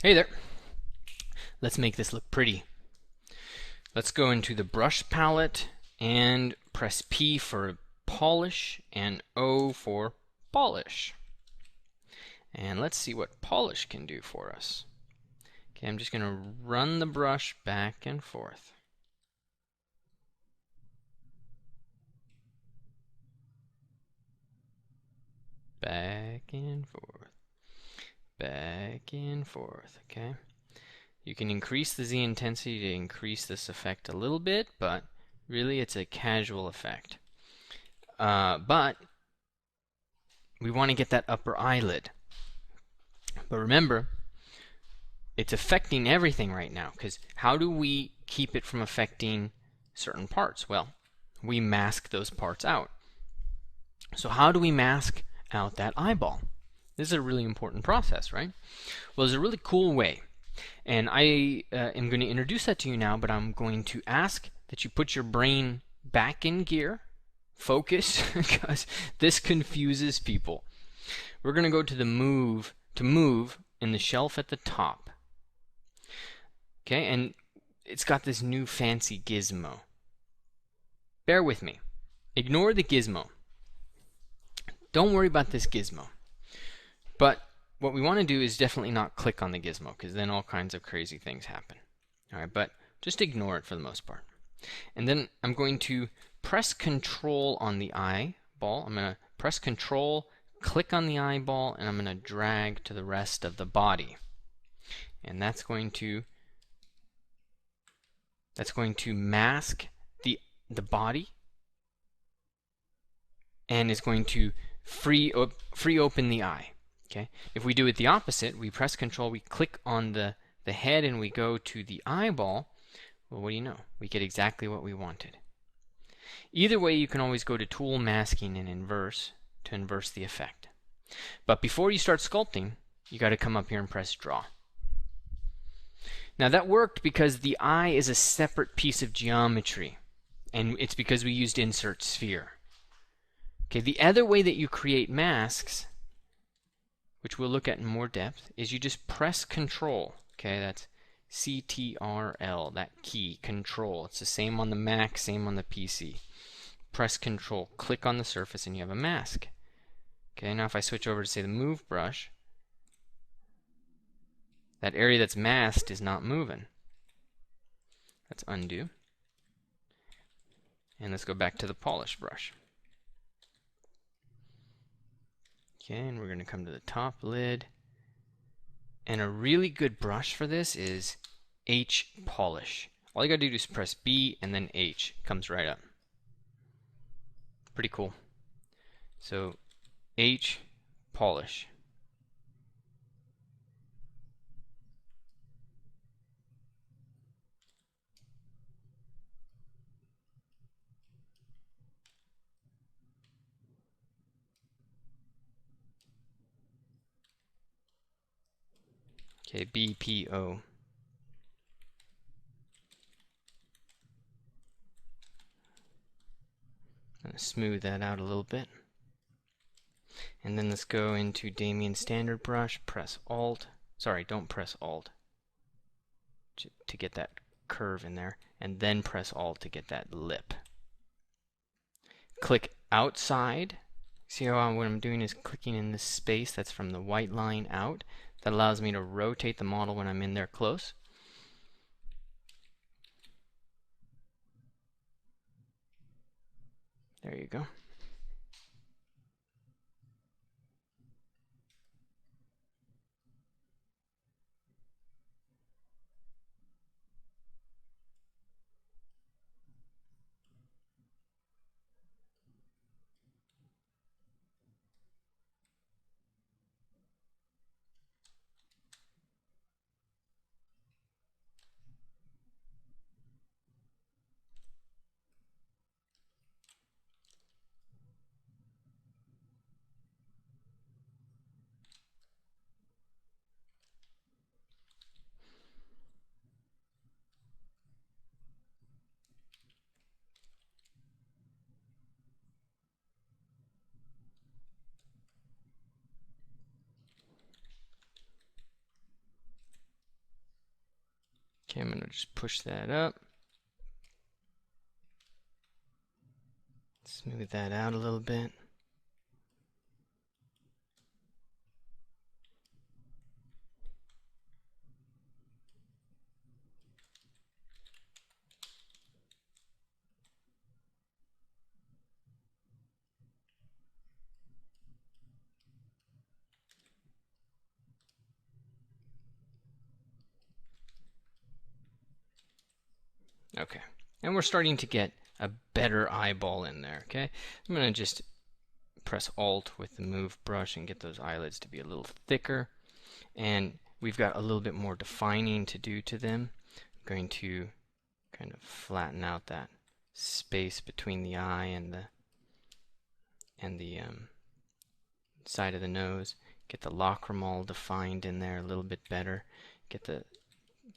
Hey there. Let's make this look pretty. Let's go into the brush palette and press P for polish and O for polish. And let's see what polish can do for us. Okay, I'm just going to run the brush back and forth. Back and forth. Back and forth. Okay. You can increase the Z intensity to increase this effect a little bit, but really it's a casual effect. But we want to get that upper eyelid. But remember, it's affecting everything right now, because how do we keep it from affecting certain parts? Well, we mask those parts out. So how do we mask out that eyeball? This is a really important process, right? Well, there's a really cool way. And I am going to introduce that to you now, but I'm going to ask that you put your brain back in gear, focus, because this confuses people. We're going to go to the move in the shelf at the top. Okay, and it's got this new fancy gizmo. Bear with me. Ignore the gizmo. Don't worry about this gizmo. But what we want to do is definitely not click on the gizmo, because then all kinds of crazy things happen. Alright, but just ignore it for the most part. And then I'm going to press Control on the eyeball. I'm going to press Control, click on the eyeball, and I'm going to drag to the rest of the body. And that's going to mask the body, and is going to free open the eye. Okay. If we do it the opposite, we press Control, we click on the head, and we go to the eyeball. Well, what do you know? We get exactly what we wanted. Either way, you can always go to Tool, Masking, and Inverse to inverse the effect. But before you start sculpting, you got to come up here and press Draw. Now that worked because the eye is a separate piece of geometry, and it's because we used Insert Sphere. Okay, the other way that you create masks, which we'll look at in more depth, is you just press Control. Okay, that's CTRL, that key, Control. It's the same on the Mac, same on the PC. Press Control, click on the surface, and you have a mask. Okay, now if I switch over to, say, the Move brush, that area that's masked is not moving. Let's undo. And let's go back to the Polish brush. Okay, and we're going to come to the top lid. And a really good brush for this is H Polish. All you got to do is press B and then H. It comes right up. Pretty cool. So H Polish. Okay, BPO. I'm going to smooth that out a little bit. And then let's go into Damien Standard Brush, press Alt. Sorry, don't press Alt to get that curve in there, and then press Alt to get that lip. Click outside. See how what I'm doing is clicking in this space that's from the white line out. That allows me to rotate the model when I'm in there close. There you go. Okay, I'm going to just push that up. Smooth that out a little bit. Okay, and we're starting to get a better eyeball in there, okay? I'm going to just press Alt with the move brush and get those eyelids to be a little thicker. And we've got a little bit more defining to do to them. I'm going to kind of flatten out that space between the eye and the side of the nose. Get the lacrimal defined in there a little bit better. Get the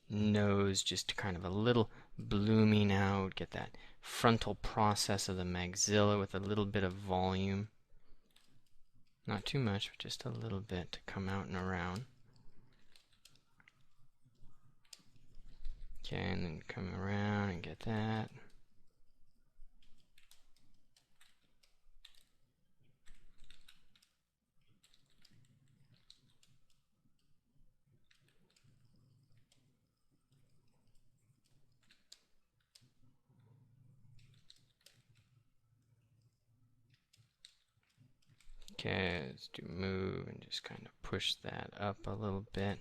nose just kind of a little blooming out. Get that frontal process of the maxilla with a little bit of volume. Not too much, but just a little bit to come out and around. Okay, and then come around and get that. Okay, let's do move and just kind of push that up a little bit.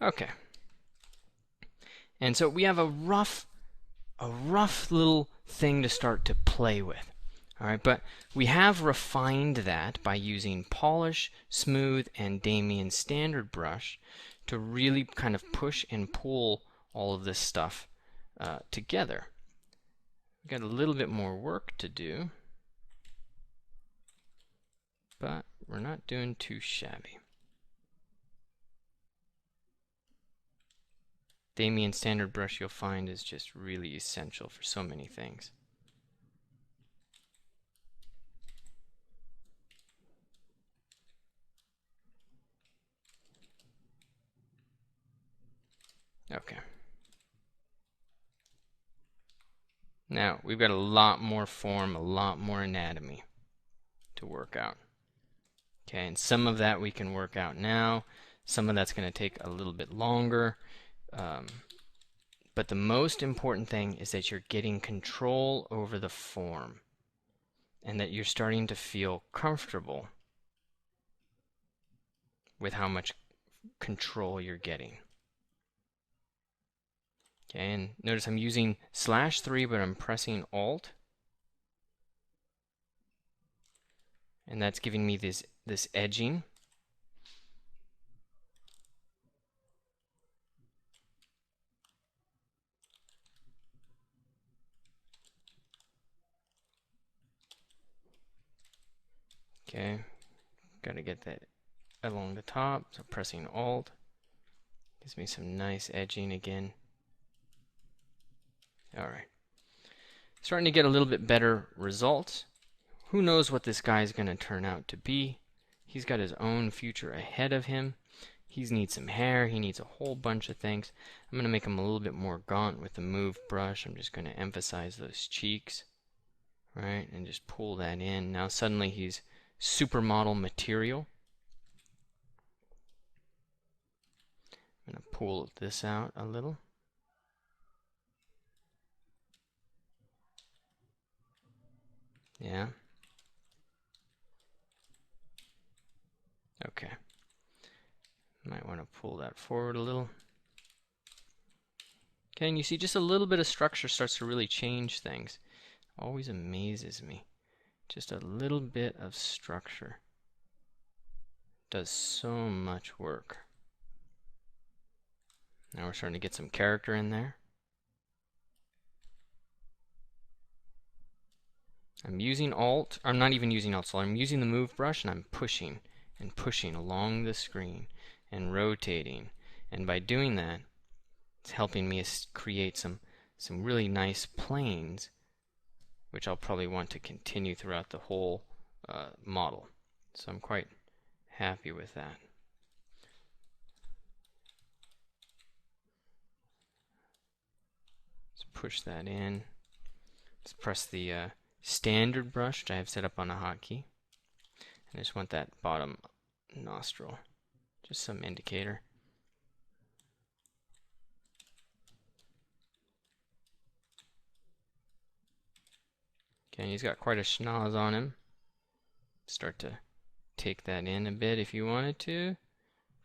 Okay. And so we have a rough little thing to start to play with. All right, but we have refined that by using polish, smooth, and Damien standard brush to really kind of push and pull all of this stuff together. We've got a little bit more work to do, but we're not doing too shabby. Damien standard brush, you'll find, is just really essential for so many things. Okay. Now, we've got a lot more form, a lot more anatomy to work out. Okay, and some of that we can work out now. Some of that's going to take a little bit longer. But the most important thing is that you're getting control over the form and that you're starting to feel comfortable with how much control you're getting. Okay, and notice I'm using /3, but I'm pressing Alt. And that's giving me this edging. Okay, got to get that along the top, so pressing Alt gives me some nice edging again. Alright, starting to get a little bit better results. Who knows what this guy is going to turn out to be? He's got his own future ahead of him. He needs some hair, he needs a whole bunch of things. I'm going to make him a little bit more gaunt with the move brush. I'm just going to emphasize those cheeks, right, and just pull that in. Now suddenly he's supermodel material. I'm going to pull this out a little. Yeah. Okay. Might want to pull that forward a little. Okay, and you see just a little bit of structure starts to really change things. Always amazes me. Just a little bit of structure does so much work. Now we're starting to get some character in there. I'm using Alt, I'm not even using Alt, so I'm using the move brush and I'm pushing and pushing along the screen and rotating. And by doing that, it's helping me create some really nice planes, which I'll probably want to continue throughout the whole model. So I'm quite happy with that. push that in. Let's press the standard brush, which I have set up on a hotkey. I just want that bottom nostril, just some indicator. Okay, and he's got quite a schnoz on him. Start to take that in a bit if you wanted to.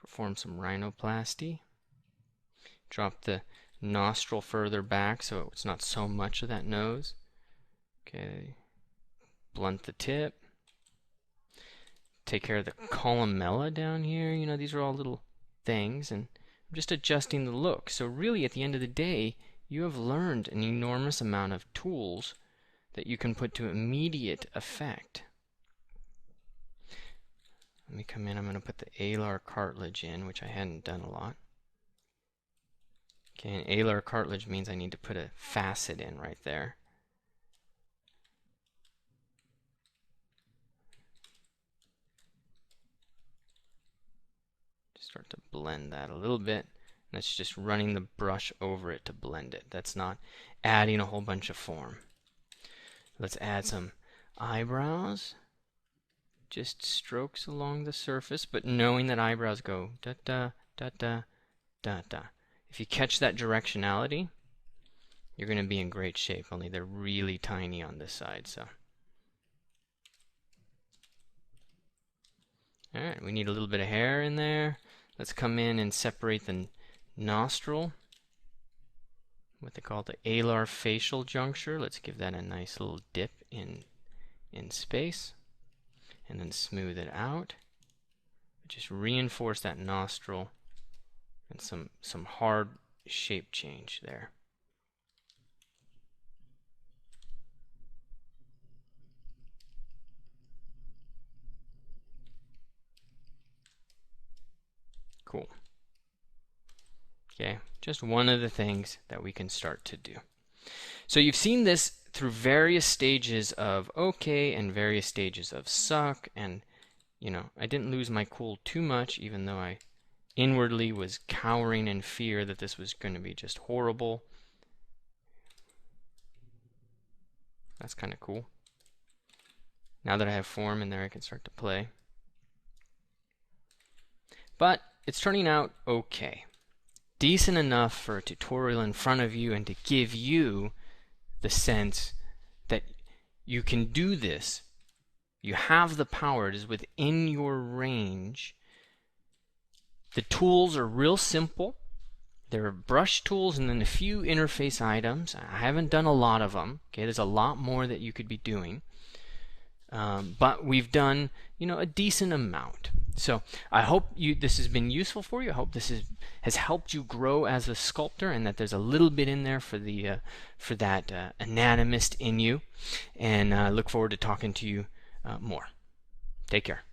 Perform some rhinoplasty. Drop the nostril further back so it's not so much of that nose. Okay, blunt the tip. Take care of the columella down here. You know, these are all little things, and I'm just adjusting the look. So really, at the end of the day, you have learned an enormous amount of tools that you can put to immediate effect. Let me come in. I'm going to put the alar cartilage in, which I hadn't done a lot. Okay, and alar cartilage means I need to put a facet in right there. Start to blend that a little bit. That's just running the brush over it to blend it. That's not adding a whole bunch of form. Let's add some eyebrows. Just strokes along the surface, but knowing that eyebrows go da da da da da da. If you catch that directionality, you're going to be in great shape, only they're really tiny on this side. So, alright, we need a little bit of hair in there. Let's come in and separate the nostril, what they call the alar facial juncture. Let's give that a nice little dip in space, and then smooth it out. Just reinforce that nostril and some hard shape change there. Cool. Okay, just one of the things that we can start to do. So you've seen this through various stages of okay and various stages of suck, and you know, I didn't lose my cool too much, even though I inwardly was cowering in fear that this was going to be just horrible. That's kind of cool. Now that I have form in there, I can start to play. But it's turning out okay. Decent enough for a tutorial in front of you and to give you the sense that you can do this. You have the power. It is within your range. The tools are real simple. There are brush tools and then a few interface items. I haven't done a lot of them. Okay, there's a lot more that you could be doing. But we've done, you know, a decent amount. So I hope this has been useful for you. I hope this has helped you grow as a sculptor, and that there's a little bit in there for that anatomist in you. And I look forward to talking to you more. Take care.